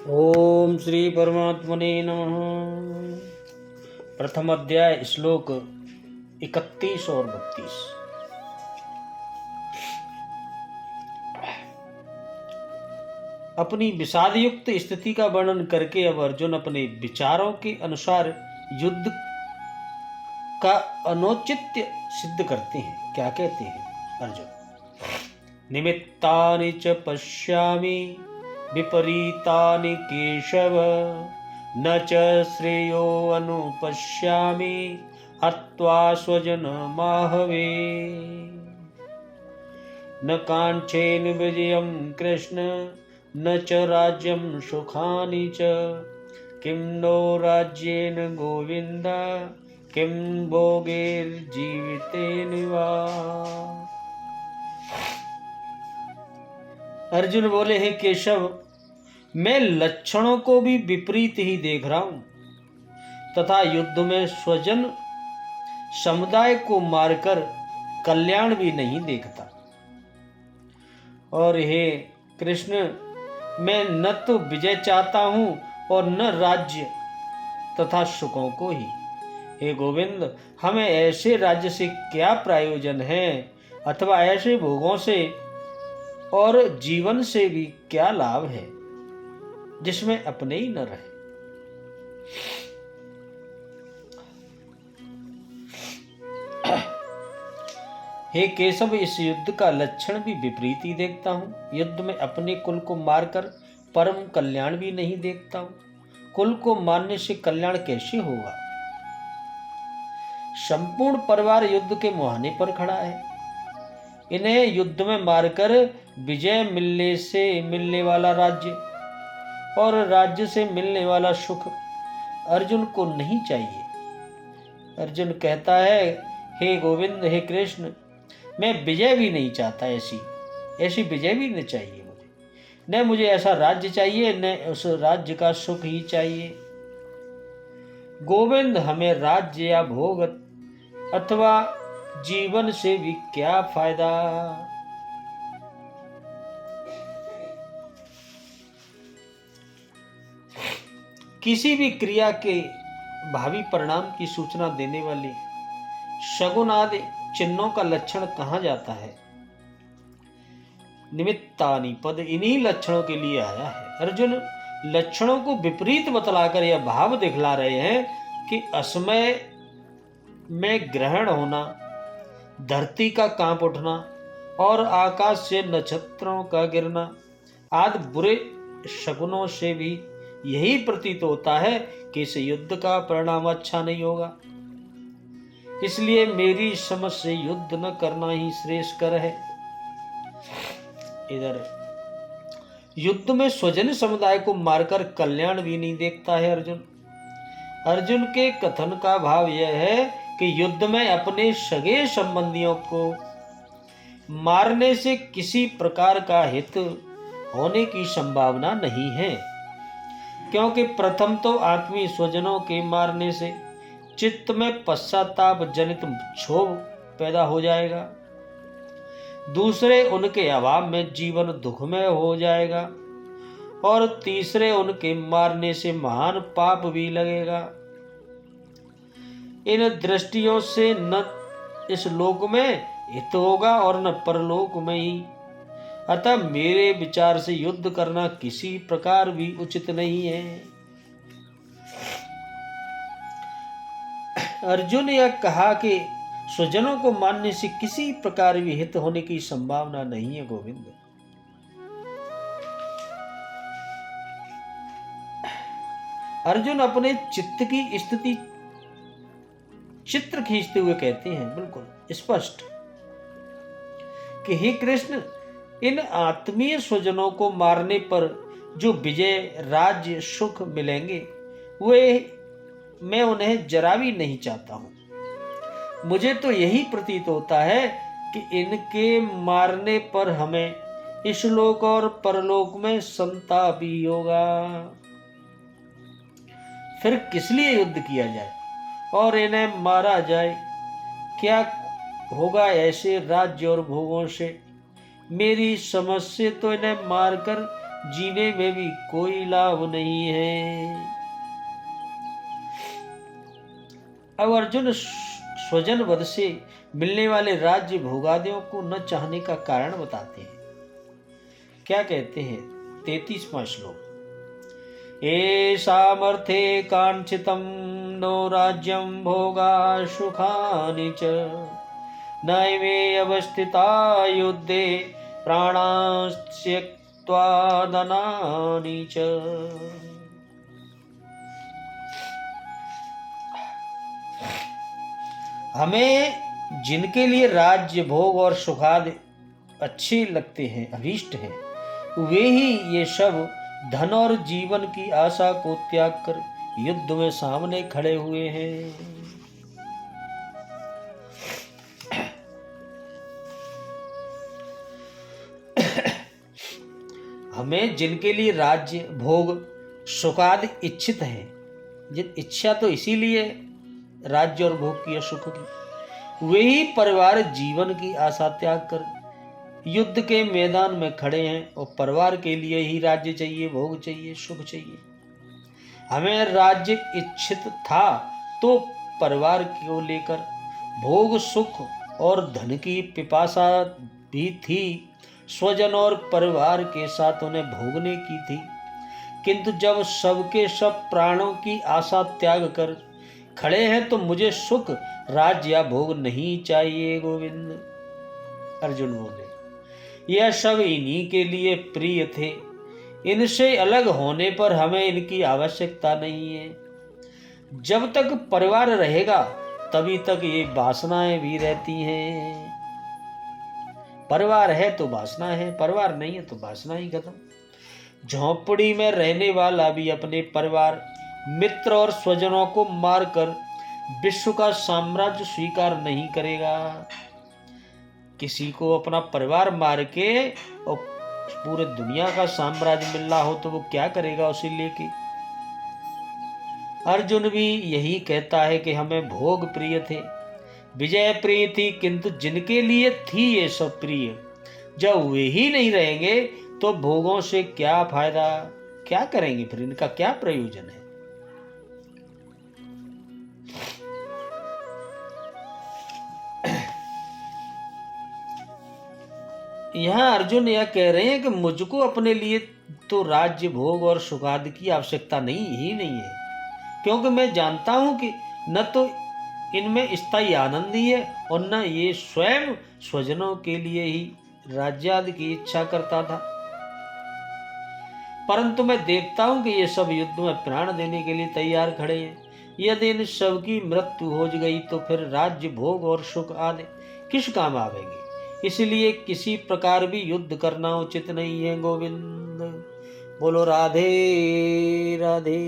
ओम श्री परमात्मने नमः। प्रथम अध्याय श्लोक 31 और 32। अपनी विषाद युक्त स्थिति का वर्णन करके अब अर्जुन अपने विचारों के अनुसार युद्ध का अनौचित्य सिद्ध करते हैं। क्या कहते हैं अर्जुन? निमित्तानि च पश्यामि विपरीतानि केशव, न च श्रेयो अनुपश्यामि हत्वा स्वजनमाहवे। न काञ्चेन विजयं कृष्ण न च राज्यं सुखानि च, किं नो राज्येन गोविन्द किं भोगैर्जीवितेन वा। अर्जुन बोले, हे केशव, मैं लक्षणों को भी विपरीत ही देख रहा हूं तथा युद्ध में स्वजन समुदाय को मारकर कल्याण भी नहीं देखता। और हे कृष्ण, मैं न तो विजय चाहता हूं और न राज्य तथा सुखों को ही। हे गोविंद, हमें ऐसे राज्य से क्या प्रयोजन है अथवा ऐसे भोगों से और जीवन से भी क्या लाभ है जिसमें अपने ही न रहे। हे केशव, इस युद्ध का लक्षण भी विपरीत ही देखता हूं। युद्ध में अपने कुल को मारकर परम कल्याण भी नहीं देखता हूं। कुल को मारने से कल्याण कैसे होगा? संपूर्ण परिवार युद्ध के मुहाने पर खड़ा है। इन्हें युद्ध में मारकर विजय मिलने से मिलने वाला राज्य और राज्य से मिलने वाला सुख अर्जुन को नहीं चाहिए। अर्जुन कहता है, हे गोविंद, हे कृष्ण, मैं विजय भी नहीं चाहता। ऐसी विजय भी नहीं चाहिए मुझे। न मुझे ऐसा राज्य चाहिए न उस राज्य का सुख ही चाहिए। गोविंद, हमें राज्य या भोग अथवा जीवन से भी क्या फायदा? किसी भी क्रिया के भावी परिणाम की सूचना देने वाले शगुन आदि चिन्हों का लक्षण कहाँ जाता है? निमित्तानि पद इन्हीं लक्षणों के लिए आया है। अर्जुन लक्षणों को विपरीत बतलाकर यह भाव दिखला रहे हैं कि असमय में ग्रहण होना, धरती का कांप उठना और आकाश से नक्षत्रों का गिरना आदि बुरे शकुनों से भी यही प्रतीत होता है कि इस युद्ध का परिणाम अच्छा नहीं होगा। इसलिए मेरी समझ से युद्ध न करना ही श्रेयस्कर है। इधर युद्ध में स्वजन समुदाय को मारकर कल्याण भी नहीं देखता है अर्जुन। अर्जुन के कथन का भाव यह है कि युद्ध में अपने सगे संबंधियों को मारने से किसी प्रकार का हित होने की संभावना नहीं है, क्योंकि प्रथम तो आत्मीय स्वजनों के मारने से चित्त में पश्चाताप जनित क्षोभ पैदा हो जाएगा। दूसरे, उनके अभाव में जीवन दुखमय हो जाएगा। और तीसरे, उनके मारने से महान पाप भी लगेगा। इन दृष्टियों से न इस लोक में हित होगा और न परलोक में ही। अतः मेरे विचार से युद्ध करना किसी प्रकार भी उचित नहीं है। अर्जुन यह कहा कि स्वजनों को मानने से किसी प्रकार भी हित होने की संभावना नहीं है। गोविंद, अर्जुन अपने चित्त की स्थिति चित्र खींचते हुए कहते हैं बिल्कुल स्पष्ट कि हे कृष्ण, इन आत्मीय स्वजनों को मारने पर जो विजय, राज्य, सुख मिलेंगे वे मैं उन्हें जरा भी नहीं चाहता हूं। मुझे तो यही प्रतीत होता है कि इनके मारने पर हमें इस लोक और परलोक में संताप ही होगा। फिर किस लिए युद्ध किया जाए और इन्हें मारा जाए? क्या होगा ऐसे राज्य और भोगों से? मेरी समझ से तो इन्हें मारकर जीने में भी कोई लाभ नहीं है। अब अर्जुन स्वजन वध से मिलने वाले राज्य भोगादियों को न चाहने का कारण बताते हैं। क्या कहते हैं? 33वां श्लोक। सामर्थ्ये कांक्षितं नो राज्यं भोगा सुखानि च नैवे अवस्थिता युद्धे प्राणास्त्यक्त्वा धनानि च। हमें जिनके लिए राज्य भोग और सुखादि अच्छे लगते हैं, अभीष्ट हैं, वे ही ये सब धन और जीवन की आशा को त्याग कर युद्ध में सामने खड़े हुए हैं। हमें जिनके लिए राज्य भोग सुखादि इच्छित है, जिन इच्छा तो इसीलिए राज्य और भोग की, सुख की, वे ही परिवार जीवन की आशा त्याग कर युद्ध के मैदान में खड़े हैं और परिवार के लिए ही राज्य चाहिए, भोग चाहिए, सुख चाहिए। हमें राज्य इच्छित था तो परिवार को लेकर भोग सुख और धन की पिपासा भी थी, स्वजन और परिवार के साथ उन्हें भोगने की थी। किंतु जब सबके सब प्राणों की आशा त्याग कर खड़े हैं तो मुझे सुख राज्य या भोग नहीं चाहिए गोविंद। अर्जुन बोले, यह सब इन्हीं के लिए प्रिय थे, इनसे अलग होने पर हमें इनकी आवश्यकता नहीं है। जब तक परिवार रहेगा तभी तक ये वासनाएं भी रहती हैं। परिवार है तो वासना है, परिवार नहीं है तो वासना ही खत्म। झोंपड़ी में रहने वाला भी अपने परिवार, मित्र और स्वजनों को मारकर विश्व का साम्राज्य स्वीकार नहीं करेगा। किसी को अपना परिवार मार के और पूरे दुनिया का साम्राज्य मिल रहा हो तो वो क्या करेगा उसे लेके? अर्जुन भी यही कहता है कि हमें भोग प्रिय थे, विजय प्रिय थी, किंतु जिनके लिए थी ये सब प्रिय, जब वे ही नहीं रहेंगे तो भोगों से क्या फायदा? क्या करेंगे फिर? इनका क्या प्रयोजन है? यहाँ अर्जुन यह कह रहे हैं कि मुझको अपने लिए तो राज्य भोग और सुखादि की आवश्यकता नहीं है, क्योंकि मैं जानता हूं कि न तो इनमें स्थायी आनंद ही है और न ये स्वयं स्वजनों के लिए ही राज्यादि की इच्छा करता था। परंतु मैं देखता हूं कि ये सब युद्ध में प्राण देने के लिए तैयार खड़े हैं। यदि इन सब की मृत्यु हो गई तो फिर राज्य भोग और सुख आदि किस काम आवेंगे? इसलिए किसी प्रकार भी युद्ध करना उचित नहीं है गोविंद। बोलो राधे राधे।